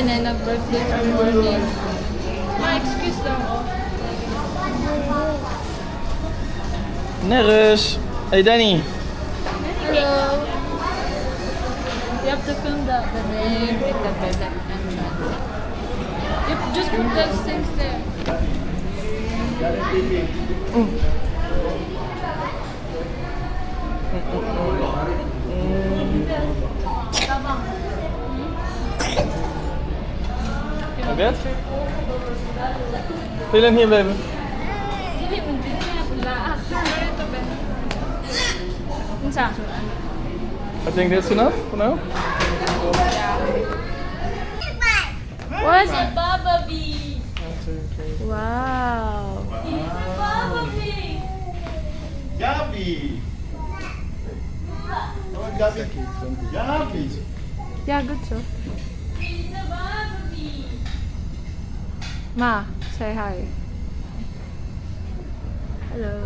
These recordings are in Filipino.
namin ay nag-birthday sa morning. Ma-excuse lang ako. Nerus! Hey Danny! Hello! You have to film the name and the bed entrance. You just put those things there. Good? Film hier, baby. Hindi mo din na pula. Ito ba? Unsa? I think that's enough for now. What's a Baba Bee? Wow. He's a Baba Bee. Gabi! Oh, Gabi. Gabi! Yeah, good so. He's a Baba Bee. Ma, say hi. Hello.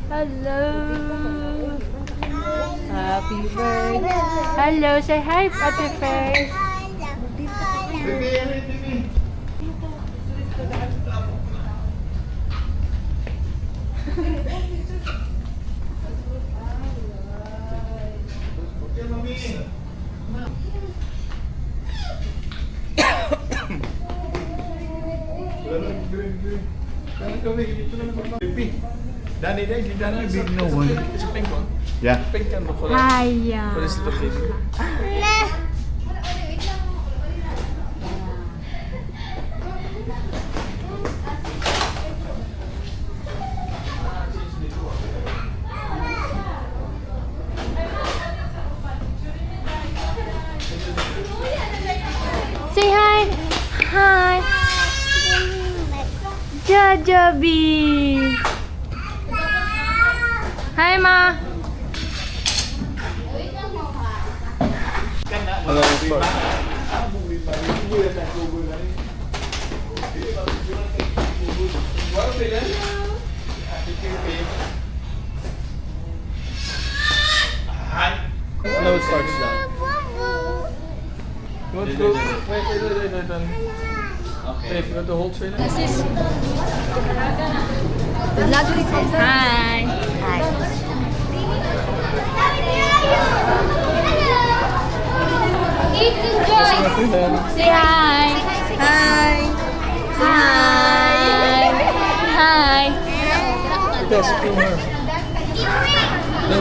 Hello. Happy birthday. Hello, say hi, Ate Faye. Bibi, Bibi. Okay, mami. Danny, Danny, Danny, big no one. It's a pink one. Yeah. Pink candle for Hiya. for this little baby. Say hi. Hi. Jajabi. Hi, Ma. Hello, sorry. No, it starts down. You want to go? Wait. Okay. Hey, if you want to hold trainer? This is. Hi. Eat the joy. Say hi. Hi. Hi. Hi. Yes, film her. No,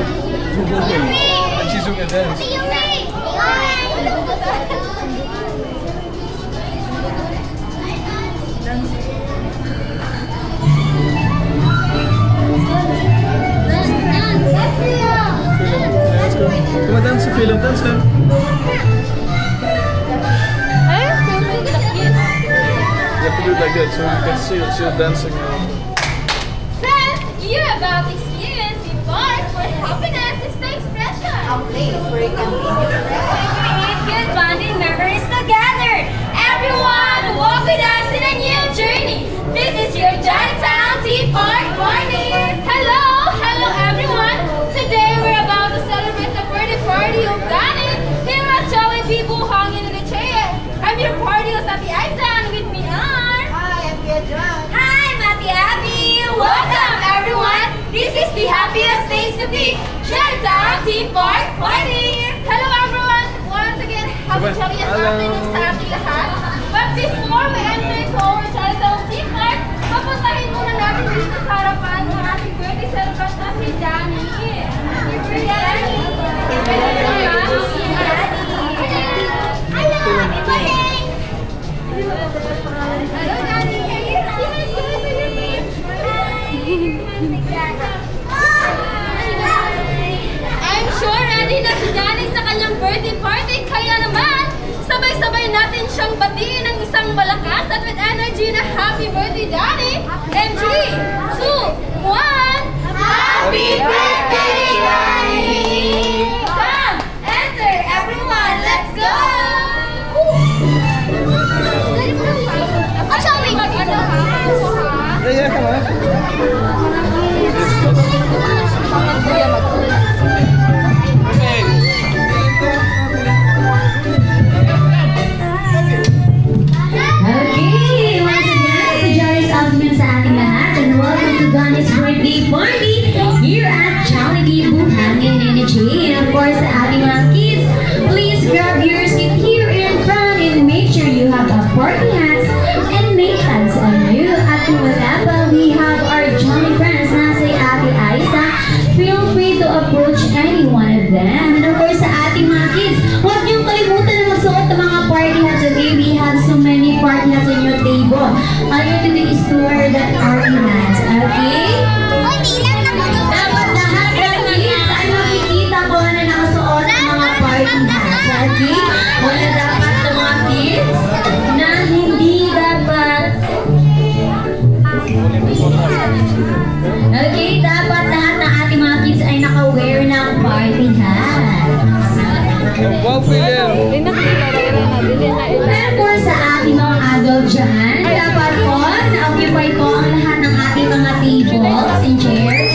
you go away. And she's doing a dance. Let's go. Come on, dance, film, dance now. I'm filming the kids. You have to do it like that so you can see it. She's dancing. Friends, you're about to experience a bar where happiness is the expression. A place where you can create good bonding memories together. Everyone, walk with us in a new journey. This is your Chinatown Tea Park Party. Hello everyone. Today we're about to celebrate the birthday party of Danny. Here are jolly people hanging in the chair. I'm your party host at the Aisan with me are. Hi, I'm John. Hi, Mati Abby. Welcome everyone. This is the happiest place to be. Chinatown Tea Park Party. Hello everyone. Once again, happy jolliest afternoon sa ating lahat. But before we enter into our Chinatown Tea Park, papuntahin muna natin dito sa harapan ng ating birthday celebrant na si Danny. Happy birthday, Danny! Hello, happy birthday! Hello, Danny! I'm sure ready na si Danny sa kanyang birthday party, kaya naman, sabay-sabay natin siyang batiin ng isang malakas at with energy na happy birthday, Danny! And 3, 2, 1, Happy birthday, Danny! Come, enter everyone, let's go! Actually, mag-ano ha? Yeah, come on. Kuya mag-ulit. Okay. we have our jolly friends na si Ate Aiza. Feel free to approach any one of them. And of course, sa ating mga kids, huwag niyong kalimutan na magsuot ng mga party hats. Okay, we have so many party hats on your table. All you have to do is to wear that party hats. Okay? Dapat lahat ng kids ay makikita ko na nakasuot ng mga party hats. Okay? Wala dapat ng mga kids na hindi dapat. Okay, dapat lahat ng ating mga kids ay naka-wear ng party hats. Wow, Philip! Pero for sa ating mga adult dyan, dapat po, na-occupy po ang lahat ng ating mga tables and chairs.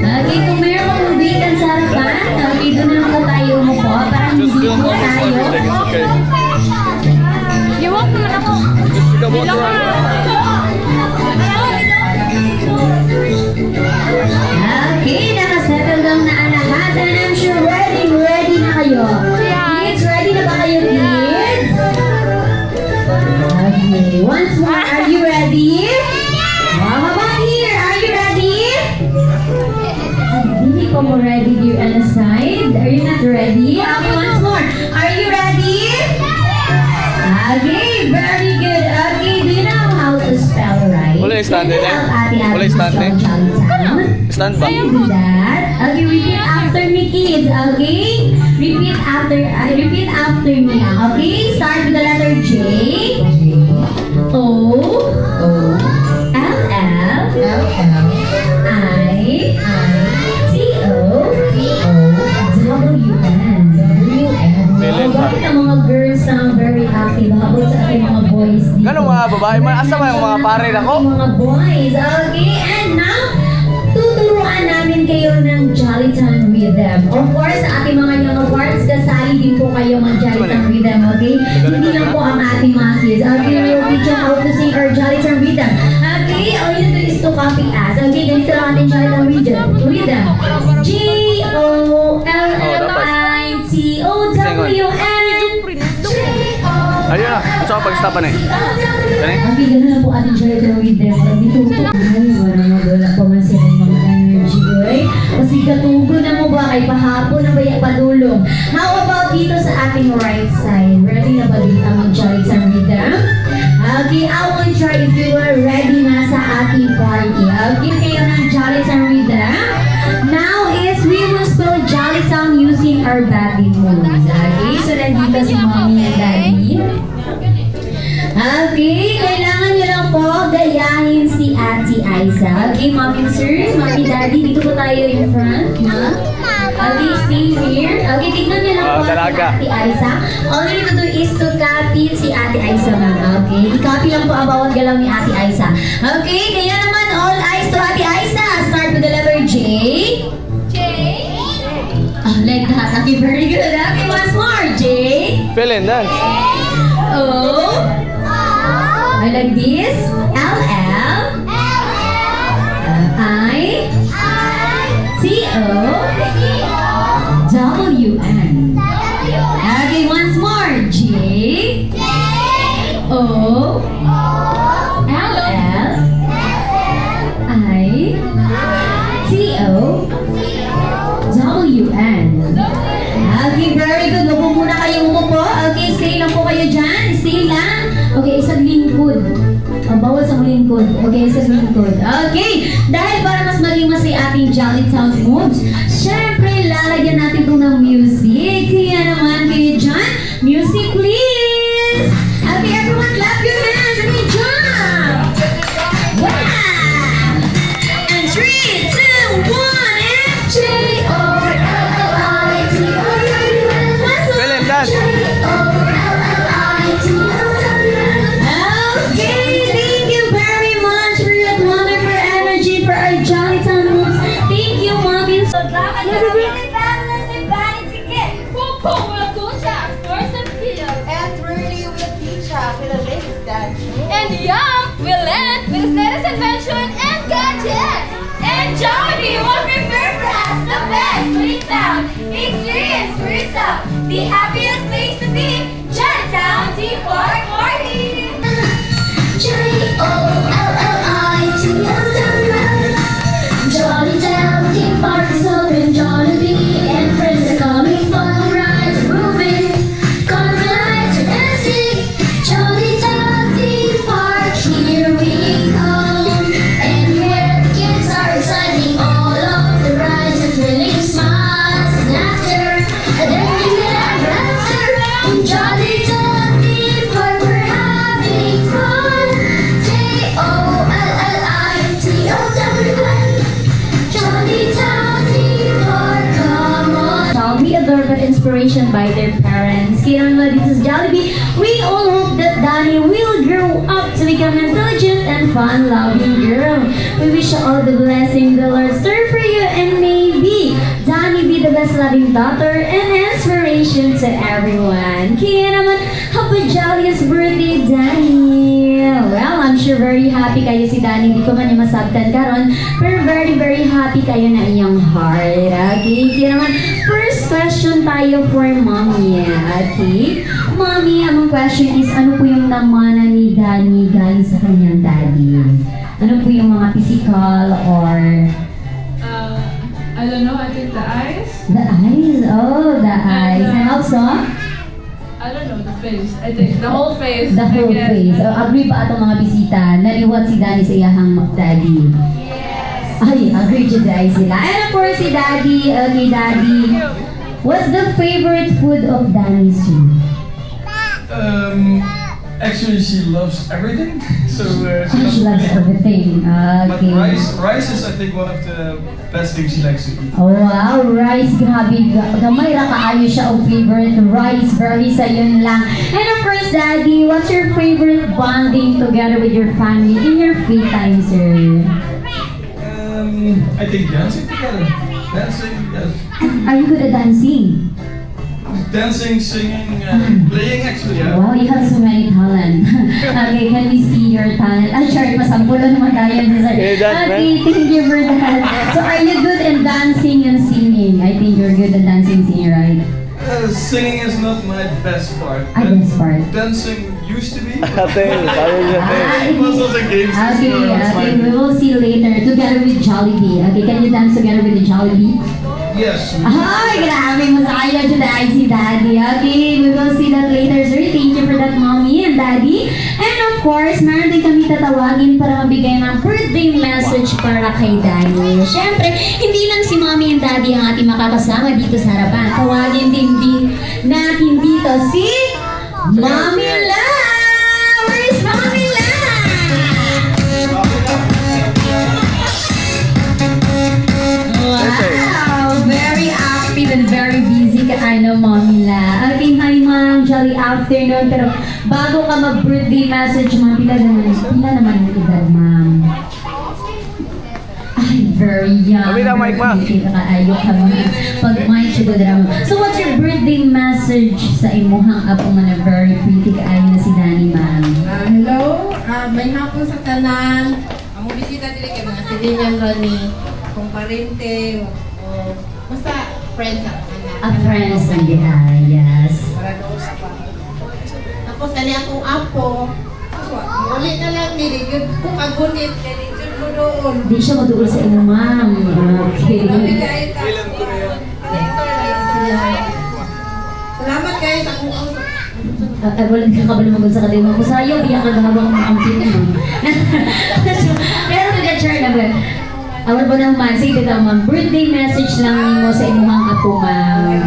Okay, kung mayroon pong ubigan sa harapan, okay, doon na lang po tayo umupo para hindi po tayo. Iwan ko na ako. Bilang ko na Okay, nakasettle down na ang lahat and I'm sure ready na kayo. Kids, ready na ba kayo, kids? Okay, once more, are you ready? How about here? Are you ready? Hindi pa mo ready dear on the side. Are you not ready? Okay, once more. Are you ready? Okay, very good. Okay, do you know how to spell right? Wala yung stand, Can you eh? help Ate Abby Wala yung stand, spell eh? Jolly Town? Stand ba? Can you do that? Okay, repeat after me, kids. Okay? Repeat after me. Okay? Start with the letter J. O. L. I. T. O. W. N. Belen ba? Bakit ang mga girls na very active habang sa ating mga boys dito? Gano'ng mga babae? Asa ba yung mga pare na ko? Mga boys. Okay, and now, tuturuan namin kayo ng Jolly Time Rhythm. Of course, sa ating mga young parts, kasali din po kayo ng Jolly Time Rhythm, okay? Hindi lang po ang ating mga kids. Okay, we will teach you how to sing our Jolly Time Rhythm. Okay, all you need to do is to copy us. Okay, ganito lang ating Jolly Time Rhythm. G-O-L-L-I-T-O-W-N. Ayun na. Gusto ko pag-stopan eh. Gani? Okay, gano'n na po ating Jolly Time Rhythm. Dito po. Ay, wala pa man sila ng mga energy, oy. Kasi katugo na mo ba kay pahapon na ba yung padulong? How about dito sa ating right side? Ready na ba dito ang Jolly Time Rhythm? Okay, I will try if you are ready na sa ating party. Okay, kayo ng Jolly Time Rhythm. Now is we will spell Jolly Time using our body moves. Okay, so nandito si Mommy and Daddy. Okay, kailangan nyo lang po gayahin si Ate Aiza. Okay, Mommy Sir, Mommy Daddy, dito po tayo in front. Ha? Okay, stay here. Okay, tignan nyo lang po si dalaga. Ate Aiza. All you need to do is to copy si Ate Aiza, ma'am. Okay, i-copy lang po ang bawat galaw ni Ate Aiza. Okay, kaya naman all eyes to Ate Aiza. Start with the letter J. Oh, like that. Okay, very good. Okay, once more. J. Philip, dance. O. I like this. L. I. T. O. W. N. Okay, once more. J. O. L. I. T. O. W. N. Okay, very good. Huwag po muna kayo umupo. Okay, stay lang po kayo dyan. Stay lang. Okay, isang lingkod. Bawal sa lingkod. Okay, isang lingkod. Okay, dahil para mas maging masaya ating Jolly Town moves, syempre, lalagyan natin ito ng music. Kaya naman kayo dyan, music please! Okay, everyone, clap your hands and jump! Wow! And 3, 2, 1, and J-O-L-L-I-T-O-W-N. Philip, dance. Okay, thank you very much for your wonderful energy for our Jolly Town moves. Thank you, Mommy. So, dapat sa amin balance and vanity kit. Pupo, wala ko siya. First and skills. And really will teach us with the latest dance. And Yum will end with latest invention and gadgets. And Jollibee will prepare for us the best free sound experience for yourself. The happiest place to be, Chinatown Tea Park Party. J-O-L-L-I-T-O inspiration by their parents. Kaya naman this is Jollibee. We all hope that Danny will grow up to become an intelligent and fun-loving girl. We wish you all the blessing the Lord serve for you, and maybe Danny be the best loving daughter and inspiration to everyone. Kaya naman, happy jolliest birthday, Danny! Well, I'm sure very happy kayo si Danny. Hindi ko man yung masabtan karon, pero very, very happy kayo na iyong heart. Okay? Kaya naman, first question tayo for Mommy. Okay? Mommy, among question is, ano po yung namana ni Danny galing sa kanyang daddy? Ano po yung mga physical or... I don't know, I think the eyes. The eyes? Oh, the eyes. And also? I don't know, the face. I think the whole face. The whole I guess. face. So, agree ba atong mga bisita? Naliwat si Danny sa iyahang daddy? Yes! Ay, agree dyan dahil sila. And of course, si Daddy. Okay, Daddy. What's the favorite food of Danny Sue? Actually, she loves everything. So She loves everything. But Okay. rice is, I think, one of the best things she likes to eat. Oh, wow, rice, grabe. Gamay ra kaayo siya ang favorite rice. Very sa yun lang. And of course, Daddy, what's your favorite bonding together with your family in your free time, sir? I think dancing together. Dancing, yes. Are you good at dancing? Dancing, singing, playing actually, yeah. Wow, you have so many talent. Okay, can we see your talent? Ah, sure, masampulo naman tayo, sir. Hey, that, Okay, thank you for that. So, are you good in dancing and singing? I think you're good at dancing and singing, right? Singing is not my best part. Best part. Dancing used to be. Ate, sabi niya, ate. Muscles and games. Okay, it's okay, fine. we will see you later together with Jollibee. Okay, can you dance together with the Jollibee? Yes. Ay, grabe, masaya dyan na ay si Daddy. Okay, we will see that later, sir. Thank you for that, Mommy and Daddy. And of course, meron din kami tatawagin para mabigay ng birthday message para kay Danny. Siyempre, hindi lang si Mommy and Daddy ang ating makakasama dito sa harapan. Tawagin din natin dito si Mommy La! Where's Mommy La? Wow, very active and very busy ka ano, Mommy La. Okay, hi ma'am, jolly afternoon. Pero bago ka mag-birthday message, ma'am, pila naman ang edad, ma'am? Ay, very young. Kami na, mic, ma'am. Nakaayo ka mga pag-mic siya ko drama. So what's your birthday message sa imuhang apo man na very pretty kaayo na si Danny, ma'am? Hello, may hapon sa tanan. Ang bisita dili kay mga silingan Ronnie, kung parente o basta friends ako A friends na yes. para doon sa pa. Tapos kani akong apo, uli na lang nili gyud ko kagunit kani gyud ko doon. Di siya maduol sa imo, ma'am. Okay. Kailan ko na yan? Salamat guys sa akong Ay, wala ka kabalo magod sa kadima ko sa'yo, biya ka gawang mga ampin mo. Pero nag-share na ba? Awal ba naman, sige ka ma'am, birthday message lang mo sa imuhang apo, ma'am.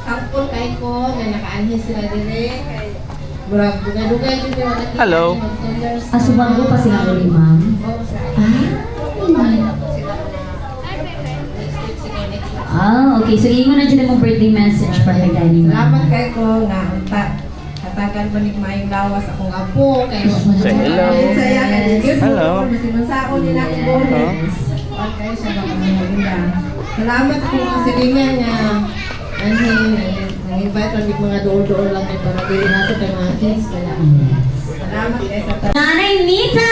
Sampol kay ko na nakaanhis sila dire kay murag dugay-dugay jud yung nakita. Hello. Asubago pa sila ulit, ma'am. Okay. So, ingon na dyan mong birthday message para kay Danny, Salamat ma'am. kay ko na katagan balik maayong lawas akong apo kay Say hello. Saya kay gyud Hello. Masinusaon nila ako Hello. Okay, sa mga maganda. Salamat sa mga silingan nga nang-invite kami mga dool-dool lang kay para dili nato kay mga kids kaya. Salamat kay sa Nanay Nita!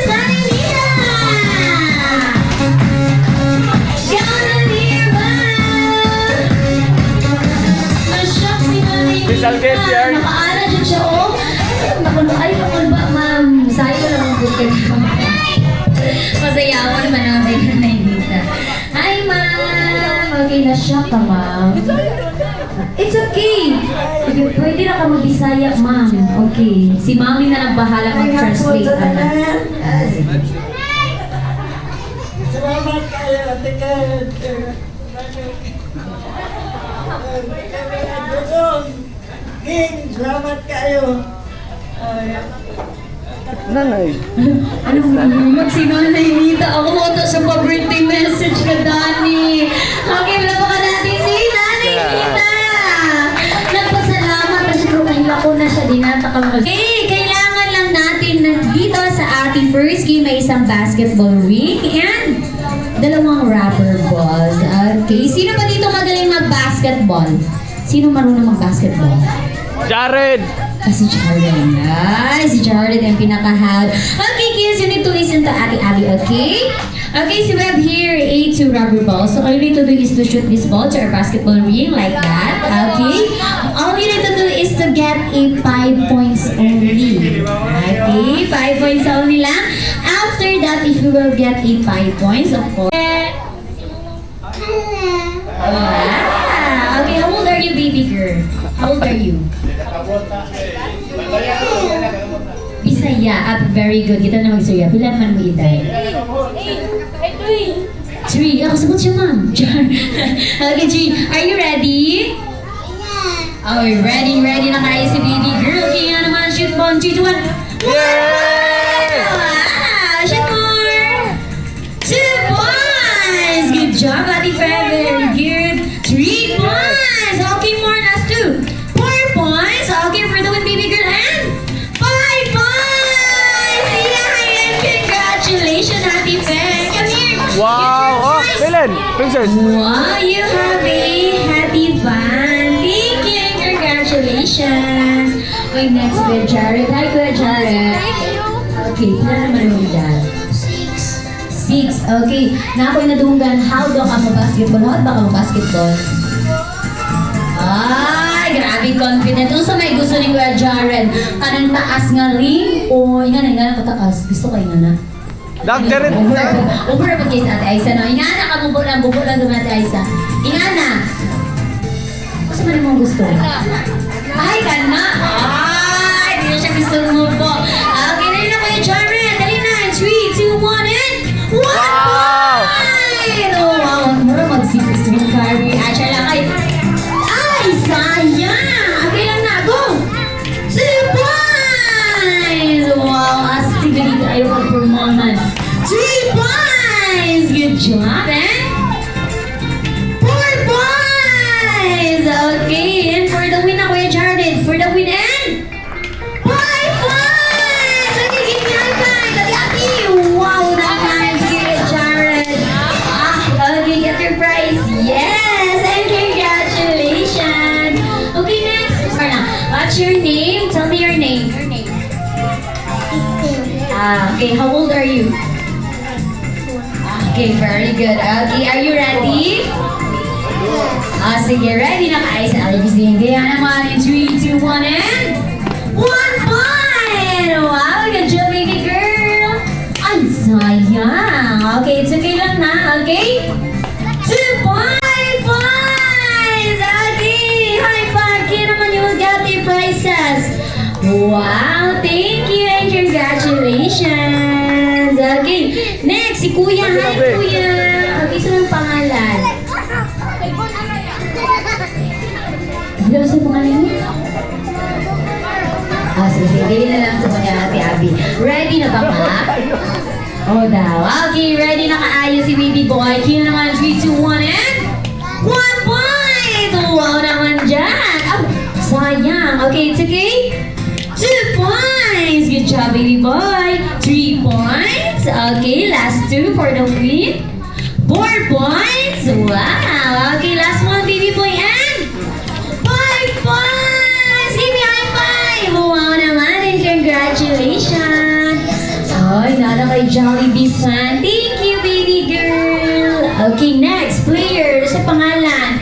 Nanay Nita! Gonna hear na-shock si Nanay Nita. Special guest yan. Nakaala dyan siya, oh. Ay, nakul ba, ma'am? Sayo ko lang ang bukid. Masayawan naman ang Nanay Nita. Hi, ma'am! Okay, na-shock ka, ma'am. It's okay. Pwede na ka mag-Bisaya, ma'am. Okay. Si mami na lang bahala mag-translate. Salamat kayo, Ate Kat. King, salamat kayo. Nanay. Anong mahimag si Nanay Nita? Ako mo ito sa pa-birthday message ka, Danny. Okay, wala pa ka natin si Nanay Nita! may isang basketball ring and dalawang rubber balls. Okay, sino ba dito magaling mag-basketball? Sino marunong mag-basketball? Jared! Si Jared. Ay, si Jared ang pinaka-hard. Okay, kids, you need to listen to Ate Abby, okay? Okay, so we have here 2 rubber balls. So all you need to do is to shoot this ball to our basketball ring like that. Okay? All you need to do is to get a 5 points only. Okay? 5 points only lang. After that, if you will get a 5 points, of course. Wow! Okay, how old are you, baby girl? How old are you? Bisaya. Very good. Kita na magsaya. Pila man mo edad? 3. Ako sagot siya, ma'am. Okay, 3. Are you ready? Oh, ready na kayo si baby girl. Okay nga naman. Shoot mo. 3, 2, 1. Wow! Shoot more! 2 points! Good job, Ate Fred. Very good. 3 points! Okay, more. Last 2. 4 points. Okay, for the win, baby girl. And 5 points! Yeah, and congratulations, Ate Fred. Come here. Wow! Oh, Helen! Princess! Wow, you have a happy band. Thank you and congratulations. Wait, next Kuya Jared. Hi, Kuya Jared. Okay, pila naman mo dyan? 6. Okay. Na ako'y nadunggan, how daw ka mag-basketball? How ba ka mag-basketball? Ay, grabe confident. Kung sa may gusto ni Kuya Jared, kanang taas nga ring o nga kataas. Gusto kayo nga na? Doctor! Over pa kay Ate Aisa, no? Ingana ka, bubo lang naman Ate Aisa. Ingana! Gusto mo rin mong gusto? Ay, ka na! Ay, hindi na siya gusto mo po. Okay, dali na Kuya Jared. Dali na. 3, 2, 1, and 1 point! Oh, wow. Mura mag-sipis-sipis carry. Asya lang kayo. Ay, sayang! Okay lang na. Go! 2 points! Wow, astig na dito. Ayaw mag-performance. 3 points! Good job, eh? 4 points! Okay, and for the win na Kuya Jared. For the win and 5 points! Okay, give me high five! Ati-ati! Wow, naman! Kuya Jared! Okay, get your prize! Yes! And congratulations! Okay, next. What's your name? Tell me your name. Okay, how old are you? Okay, very good. Okay, are you ready? Sige, ready na kayo sa LBC. Kaya naman in 3, 2, 1, and 1 point! Wow, good job, baby girl! Ay, sayang. Okay, it's okay lang na, okay? 2 points! Okay, high five! Kaya naman you will get the prizes. Wow, thank you and congratulations! Okay, next, si Kuya. Hi, Kuya! Okay, saan ang pangalan? Ano sa pangalan mo? Sige, dili na lang sa mga Ate Abby. Ready na ba ka? Oh, daw. Okay, ready na kaayo si baby boy. Kaya naman, 3, 2, 1, and 1 point! Wow naman dyan! Oh, sayang. Okay, it's okay? 2 points! Good job, baby boy. 3 points. Okay, last 2 for the win. 4 points. Wow. Okay, last one, baby boy, and 5 points! Give me high five! Wow naman, and congratulations! Ay, nana kay Jollibee fan. Thank you, baby girl! Okay, next player. Sa pangalan?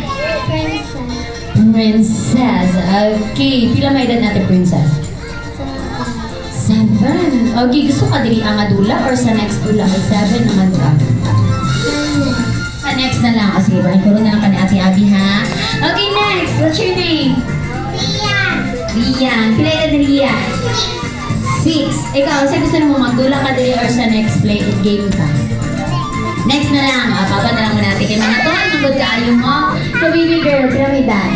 Princess. Okay, pila may edad natin, Princess? 7. Okay, gusto ka dili ang adula or sa next dula? May 7 naman ka. Sa next na lang. Kasi ba, puro na lang ka ni Ate Abby, ha? Okay, next. What's your name? Rian. Pila edad ni Rian? 6. Ikaw, sa gusto mo magdula ka dili or sa next play game ka? Next na lang. Papa na lang mo natin. Kaya mga to, ang good kaayo mo. So, baby girl, pila may edad?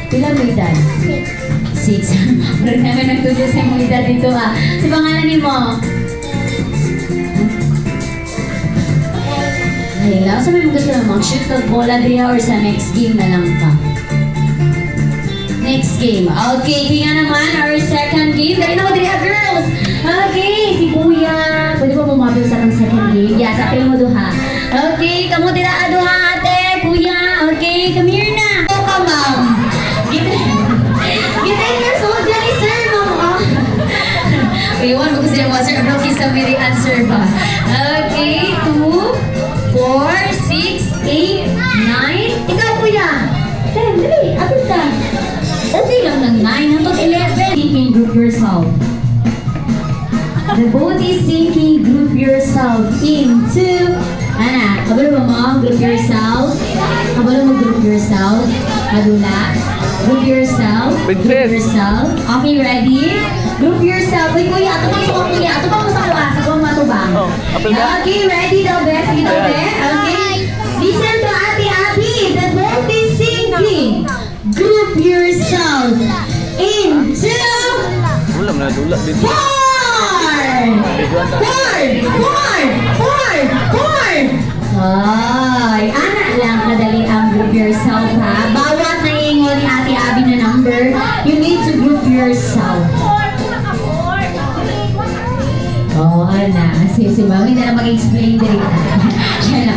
Pila may edad? 6. Meron naman nagtuloy sa mga edad dito, ha? Sa pangalan ni mo? Ay, lang. Sabi mo gusto mo mag-shoot ka bola diya or sa next game na lang pa? next game. Okay, kaya naman, our second game. Dahil naman dili girls. Okay, si Kuya. Pwede ba mumabil sa akong second game? Yes, apil mo duha. Okay, kamu tira duha ate, Kuya. Okay, come here na. Oh, ka, ma'am. Kita years old yan, sir, ma'am. Iwan mo kasi yung sir. Bro, kisa may answer ba? Okay, 2, 4, 6, 8, 9. Ikaw, Kuya. Dali, abot ka. Okay lang ng 9 hanggang 11. Thinking, group yourself. The boat is sinking, group yourself into... Ana, kabalo mo mo, group yourself. Kabalo mo group yourself. Kadula. Group yourself. Group yourself. Okay, ready? Group yourself. Uy, Kuya, ato pa sa Kuya. Ato pa mo sa kuha. Sa kuha matubang. Okay, ready daw, best. Sige daw, best. Okay. Listen to Ate Abby. The boat is sinking. Group yourself into... Ulam na dula dito. 4! Ay, anak lang kadali ang group yourself ha. Bawat naingon ni Ate Abby na number, you need to group yourself. Oh, na. Si Mami na lang mag-explain din. Siya na.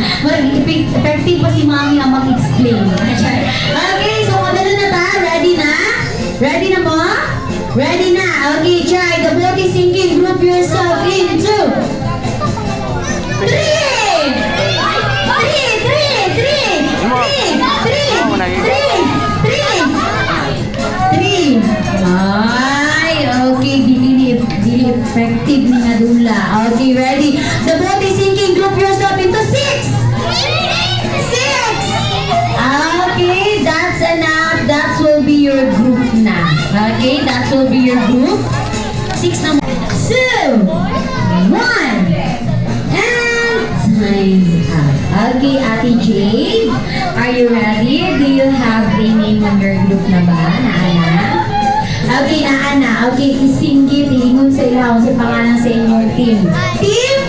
Effective pa si Mami ang mag-explain. Okay, so madalo na ta. Ready na? Ready na mo? Ready na? Okay, try. The boat is sinking. Group yourself into 3! 3! 3! 3! 3! 3! 3! Ay, okay. Dili effective ni Nadula. Okay, ready? The boat is sinking. Group yourself into 6! 6! Okay, that's enough. That will be your group na. Okay, that will be your group. 6 na 2, 1, and time's up. Okay, Ate Jade, are you ready? Do you have a name on your group na ba, Naana? Okay, Naana. Okay, isinggit, iingon sa ilaw sa pangalan sa inyong team. Team?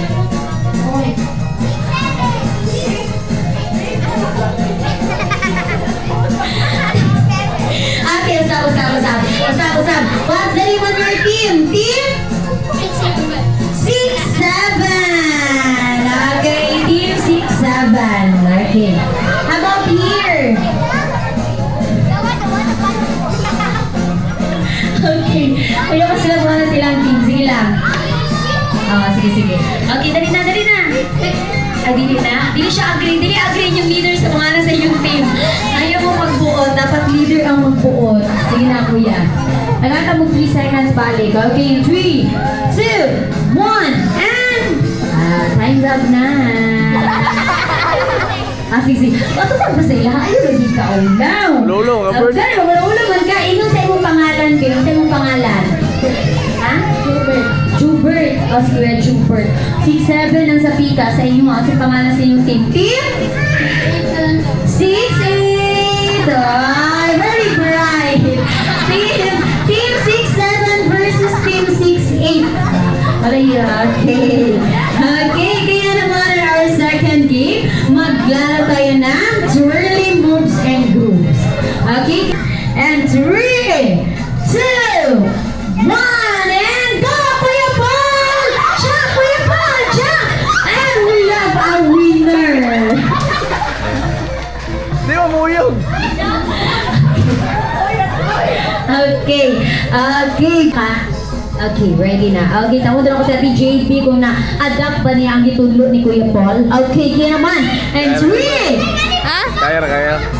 Okay, usap. What's the name of your team? Team? 6-7. Okay, team 6-7. Okay. How about here? Okay. Kaya ko sila muna silang team. Sige lang. Oh, sige. Okay, dali na. Ay, dili na. Dili siya agree. Dili agree yung leader sa pangalan sa iyong team. Ayaw mo magbuot. Dapat leader ang magbuot. Sige na, Kuya. Nagkaka mo 3 seconds balik. Okay, 3, 2, 1, and... time's up na. Sige. Matutag ba sa ila? Ayaw lagi ka ulam. Lolo, kapag. Okay, ulam man ka. Ingon sa imong pangalan. Sa imong pangalan. Ha? Jubert. O, si Kuya Jubert. 6-7 ang sapika sa inyo. Sa pangalan sa inyong team. Team? 6-8. Ay, very bright. Team 6-7 versus Team 6-8. Okay. Okay, kaya naman our second game, maglaro tayo ng twirly moves and grooves. Okay? And 3, 2, 1, and go! Kuya Paul! Jump, Kuya Paul! Jump! And we have a winner! Di mo muyog. Okay, ready na. Okay, tamo doon ako sa JB kung na-adapt ba niya ang gitudlo ni Kuya Paul. Okay, kaya naman. And 3! Kaya.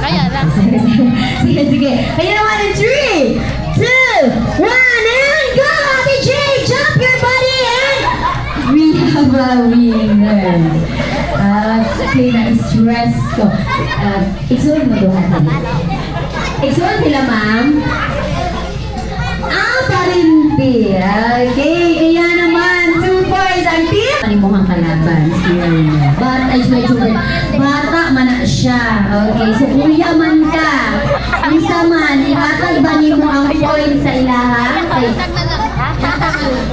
Kaya lang. Sige. Kaya naman in 3, 2, 1, and go! Ate J, jump your body and we have a winner. Okay, na-stress ko. Ixuan mo doon natin. Ixuan sila, ma'am. Parinti. Okay, kaya naman, 2 points ang team. Panimuhang kalaban. Bata man na siya. Okay, so kuya man ka. Isa man, ihatag ba niyo ang point sa ilaha?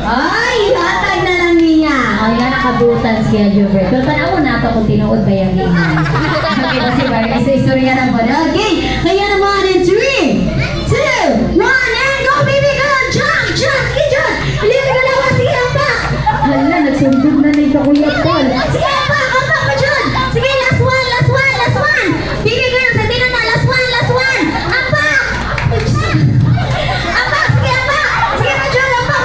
Ay, ihatag na lang niya. O, yan nakabutan siya, Jubert. Pero tanaw na ito kung tinuod ba yung game. Okay, kasi istorya na po. Okay, kaya naman in 3, 2, sundog na ni ka Kuya Paul. Sige, apak pa dyan. Sige, last one. Baby girl, sa tina na, last one. Apak! Apak, sige, apak! Sige, Majun, apak!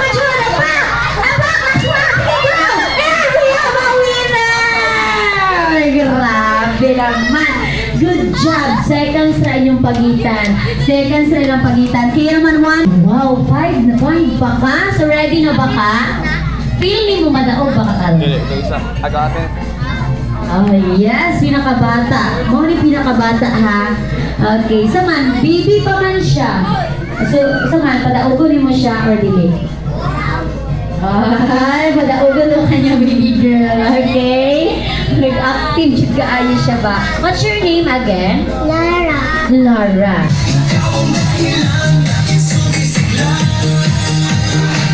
Apak, last one! Sige, go! There, we have a winner! Grabe naman! Good job! Seconds na inyong pagitan. Kaya naman one. Wow, 5 na ba ka? So ready na ba ka? Feeling mo madaog ba ka talo? Dili, ito isa. Ako akin. Oh, yes, pinakabata. Moni pinakabata ha. Okay, saman, baby pa man siya. So, saman, padaugon mo siya or dili? Ay, padaugon mo kanya baby girl. Okay? Nag-active jud kaayo siya ba? What's your name again? Lara.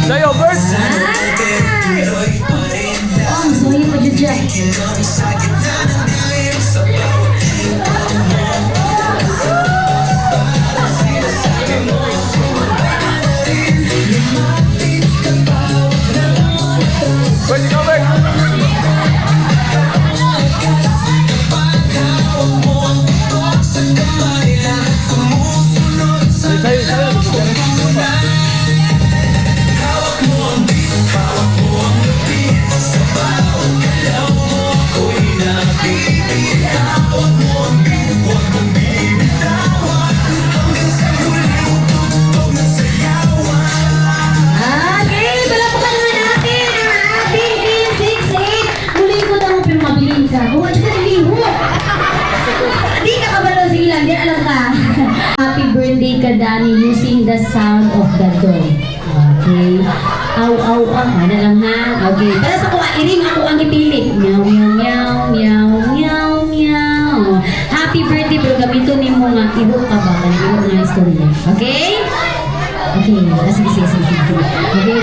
Sayo, Bert! Ay! Oh, sorry pa dyan. Bert, ikaw, Bert! Sayo. Okay, palapakan naman natin ang ating Team 6-8. Muli ko daw pero mabiling ka. Huwag ka niliho. Di ka kabalo, sige lang, di alam ka. Happy birthday ka, Danny, using the sound of the dog. Okay. Aw, ano lang ha. Okay. Para sa kuha, iring ako ang ipili. Meow. Happy birthday, pero gamiton ni mo nga, ihok ka ba? Ihok nga istorya. Okay? Okay, sige.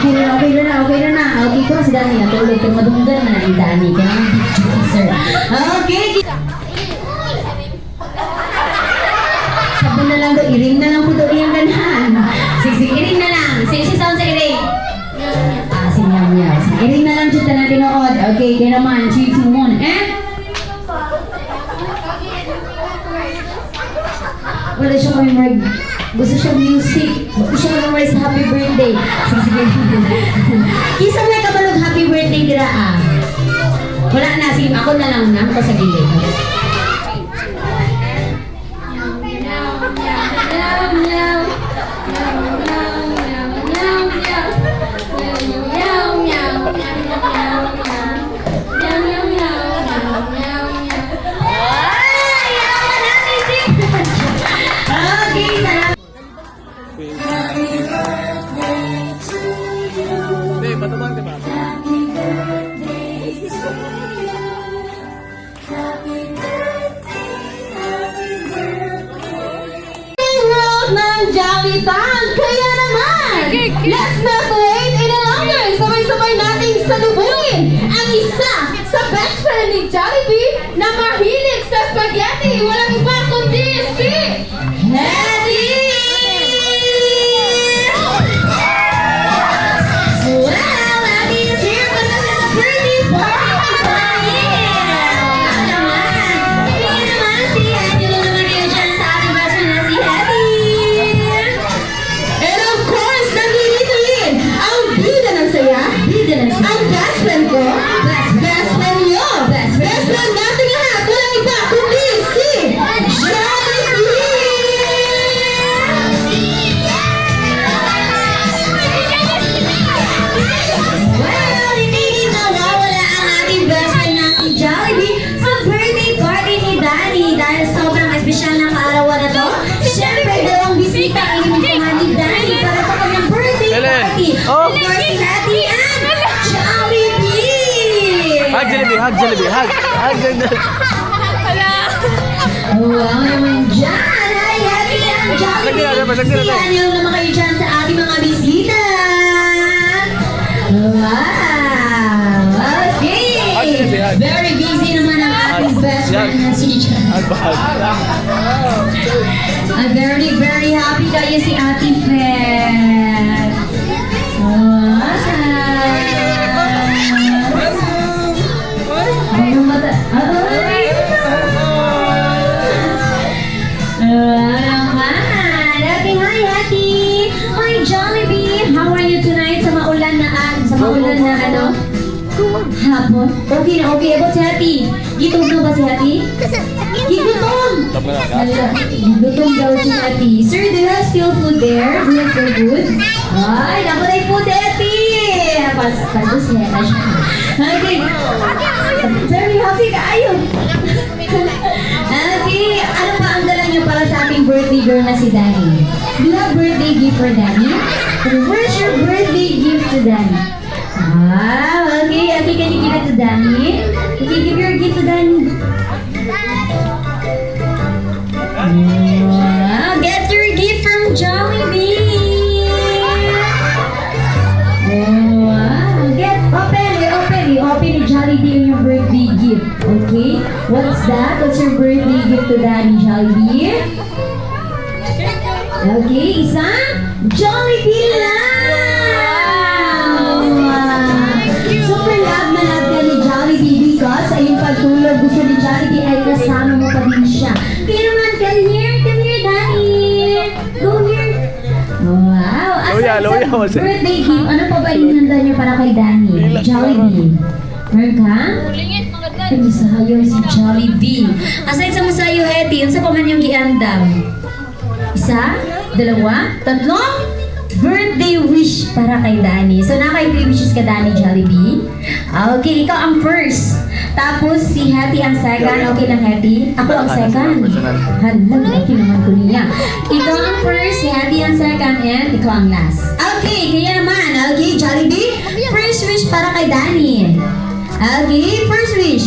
Okay na. Okay ko si Danny, natulog pero madunggan na ni Danny. Kaya ang picture, sir. Okay. Sabi na lang daw, iring na lang po daw iyang ganahan. Sige, iring na lang. Sige, sound sa iring. Si Meow. Sige, iring na lang dyan na tinood. Okay, kaya naman, chips mo muna. Wala siya kami gusto siya music. Gusto siya memorize sa happy birthday. Sige. Kisa may kabalog happy birthday dira ah. Wala na, sige, ako na lang na. Ako sa gilid. Hindi, patubang, diba? World ng Jolly Band! Kaya naman, let's not wait any longer! Sabay-sabay nating salubungin ang isa sa best friend ni Jollibee na mahilig sa spaghetti! Walang iba kundi si Hetty! Well, Hetty is here with us at the birthday party! Kaya naman si Hetty, naman kayo dyan sa ating best friend na si Hetty! And of course, nandito rin ang bida ng saya, ang best friend ko, best friend nyo, best friend natin lahat, walang iba kundi si Jollibee! Well, hindi nawawala ang ating best friend na si Jollibee sa birthday party ni Danny dahil sobrang espesyal ng kaarawan na to. Siyempre, dalawang bisita ang inimitahan ni Danny para sa kanyang birthday party. Oh. Of course, si Hetty and Jollibee! Hug, Jollibee, hug. Wow naman dyan! Ay, Hetty and Jollibee! Sagdira. Siyan nyo naman kayo dyan sa ating mga bisita! Wow! Okay! Hug, Jollibee, hug. Very busy naman ang ating best friend na si Jan. I'm very happy kayo si Ate Fer. Wow! ano? Hapon? Okay na, okay. About si Hati. Gitom na ba si Hati? Gigutom! Tama na, Ala, gigutom daw si Hati. Sir, do you have still food there? Do you have still food? Ay, nakulay food, Hati! Tapos niya na siya. Okay. Very happy ka, ayun. Okay, ano pa ang dala niyo para sa ating birthday girl na si Danny? Do you have birthday gift for Danny? Where's your birthday gift to Danny? Okay, can you give it to Danny? Okay, give your gift to Danny. Wow, get your gift from Jollibee. Wow, open the Jollibee on your birthday gift. Okay, what's that? What's your birthday gift to Danny, Jollibee? Okay, isa? Jollibee lang! Super love na love ka ni Jollibee because sa iyong pagtulog, gusto ni Jollibee ay kasama mo pa din siya. Kaya naman, come here, Danny. Go here. Wow. Aside Loya, sa kasi. birthday gift, ano pa ba inihanda niyo para kay Danny? Jollibee. Meron ka? Lingit, mga dad. Ay, masayo si Jollibee. Aside sa masayo, Hetty, unsa pa man yung giandam? Isa? Dalawa? Tatlo? Birthday wish para kay Danny. So, nakay 3 wishes ka, Danny Jollibee. Okay, ikaw ang first. Tapos, si Hetty ang second. Okay lang, Hetty? Ako ang second. Hala, okay naman ko niya. Ikaw ang first, si Hetty ang second, and ikaw ang last. Okay, kaya naman. Okay, Jollibee. First wish para kay Danny. Okay, first wish.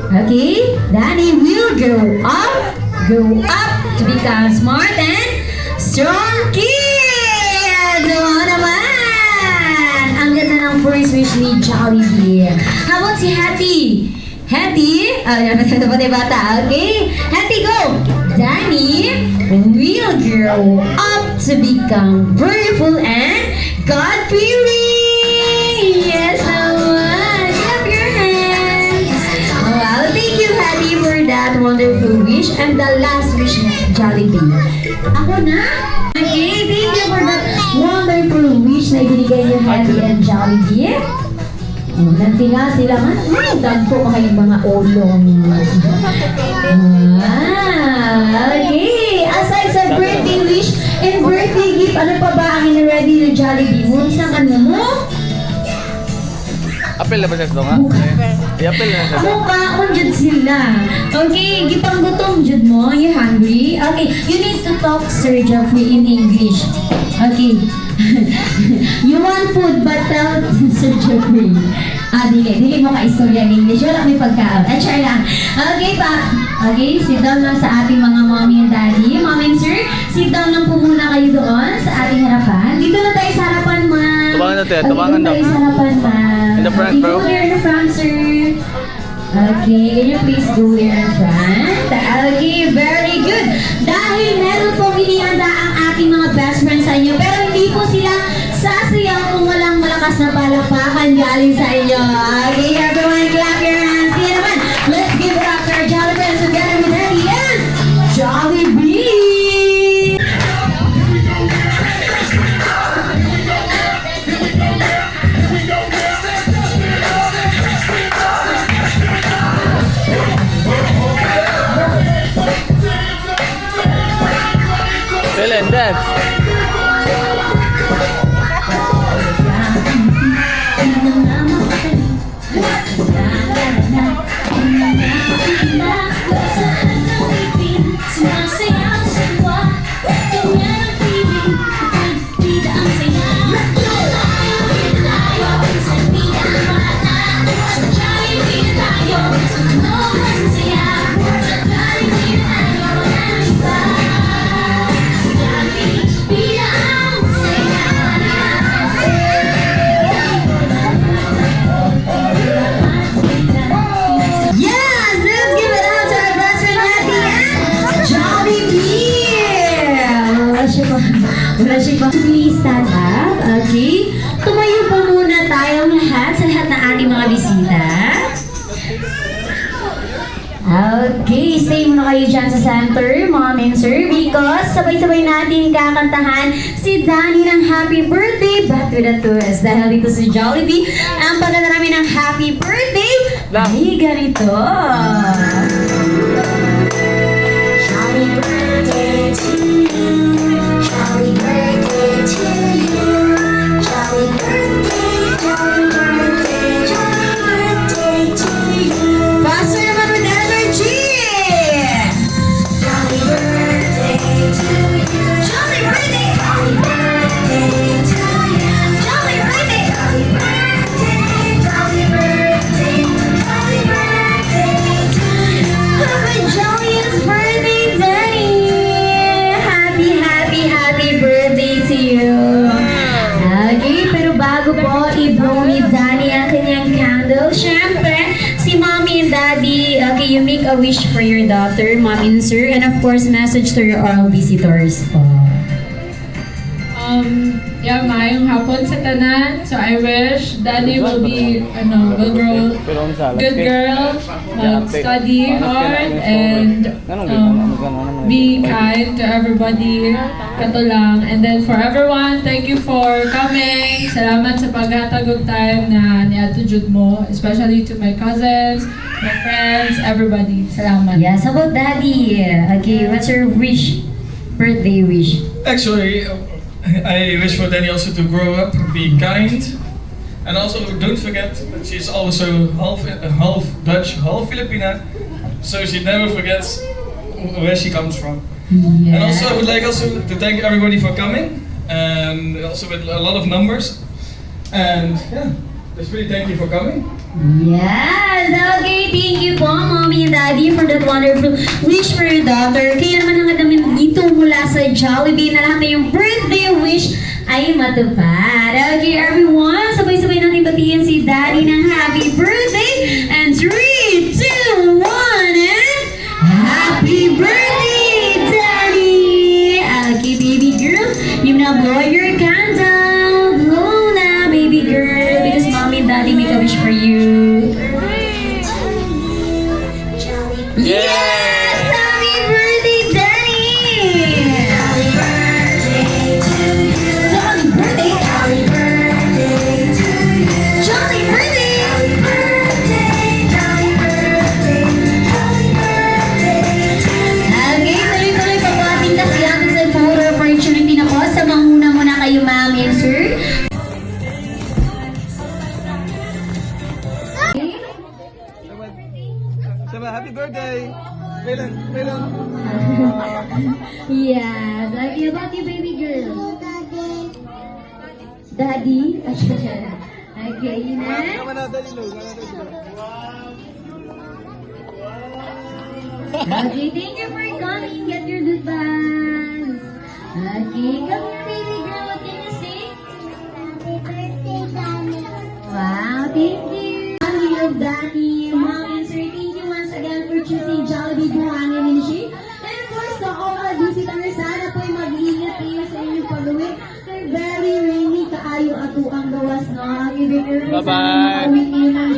Okay, Danny will grow up to become smart and strong kid! Oo naman! Ang ganda ng first wish ni Jollibee. How about si Hattie? Hattie? Pati bata, okay? Hattie, go! Danny will grow up to become beautiful and God-fearing! Yes naman! Clap your hands! Wow, thank you, Hattie, for that wonderful wish. And the last wish, Jollibee. Ako na? Okay, thank you for that wonderful wish na ibinigay niyo, Hattie and Jollibee. Oh, nagtinga sila man. Dagko pa kayong mga ulong. Okay. Aside sa birthday wish and birthday gift, ano pa ba ang in-ready ng Jollibee mo? Isang ano mo? Apel na ba siya ito nga? I-apel na siya. Mukhaon jud sila. Okay, gipang gutom jud mo. You hungry? Okay, you need to talk Sir Jeffrey in English. Okay. You want food but tell Sir Jeffrey. Dili mo ka-istorya ng English. Wala may pagkaon. Char lang. Okay pa. Okay, sit down lang sa ating mga mommy and daddy. Mom and sir, sit down lang po muna kayo doon sa ating harapan. Dito na tayo sa harapan, ma'am. Tubangan natin, tubangan Dito daw. tayo sa harapan, ma'am. In the front, bro. Dito there in the front, sir. Okay, can you please go there in front? Okay, very good. Dahil meron pong inihanda ang ating mga best friends sa inyo, pero hindi po sila sasayaw kung walang malakas na palakpakan galing sa inyo. Okay, everyone, clap your hands. Sige naman, let's give it up to our Jolly Friends together with Eddie and Jollibee! Phil and dance. center, mom and sir, because sabay-sabay natin kakantahan si Danny ng happy birthday back to the tours. Dahil dito sa Jollibee, ang pagkanta namin ng happy birthday ay ganito. Happy birthday to you. Happy birthday to you. Happy birthday, happy birthday, happy birthday to you. Faster naman with energy. Happy birthday to you. Jolly birthday, happy birthday to you. Jolly birthday, happy birthday, jolly birthday, happy birthday to you. Happy jolliest birthday, Danny. Happy, happy, happy birthday to you. Okay, pero bago po i-blow ni Danny ang kanyang candle, syempre, si mommy and daddy, okay, you make a wish for your daughter, mommy and sir, and of course, message to your all visitors po. Yeah, maayong hapon sa tanan. So I wish Danny will be, will grow good girl, study hard, and be kind to everybody. Kato lang. And then for everyone, thank you for coming. Salamat sa paghatag og time na niadto jud mo, especially to my cousins, my friends, everybody. Salamat. Yes, how about daddy? Okay, what's your wish? Birthday wish? Actually, I wish for Danny also to grow up, be kind, and also don't forget that she's also half Dutch, half Filipina, so she never forgets where she comes from. And also, I would like also to thank everybody for coming, and also with a lot of numbers. And yeah, just really thank you for coming. Yes! Okay, thank you po, mommy and daddy, for that wonderful wish for your daughter. Kaya naman ang namin dito mula sa Jollibee na lahat na yung birthday wish ay matupad. Okay, everyone, sabay-sabay natin batiin si daddy ng happy birthday. And 3, 2, 1, and happy birthday, daddy! Okay, baby girl, you now blow your candle. Blow na, baby girl, because mommy and daddy make a wish for you. Yes! Happy birthday, Danny! Happy birthday to you. Jolly birthday! Happy birthday to you. Jolly birthday! Happy birthday! Jolly birthday! Happy birthday to you. Okay, tuloy-tuloy pa po ating kasiyahan sa photo opportunity na po. Sa manguna muna kayo, ma'am and sir. Happy birthday! Kailan? Yes. Okay, about you, baby girl? Daddy? Okay, you next? Okay, thank you for coming. Get your loot bags. Okay, come here, baby girl. What can you say? Happy birthday, Danny. Wow, thank you. Family of Danny, mom and sir, thank you once again for choosing Jollibee Buhangin and Shake. And of course, to all our visitors, sana po'y mag-iingat kayo sa inyong pag-uwi. They're very rainy, kaayo ato ang gawas, no? Even if Bye-bye. makauwi kayo ng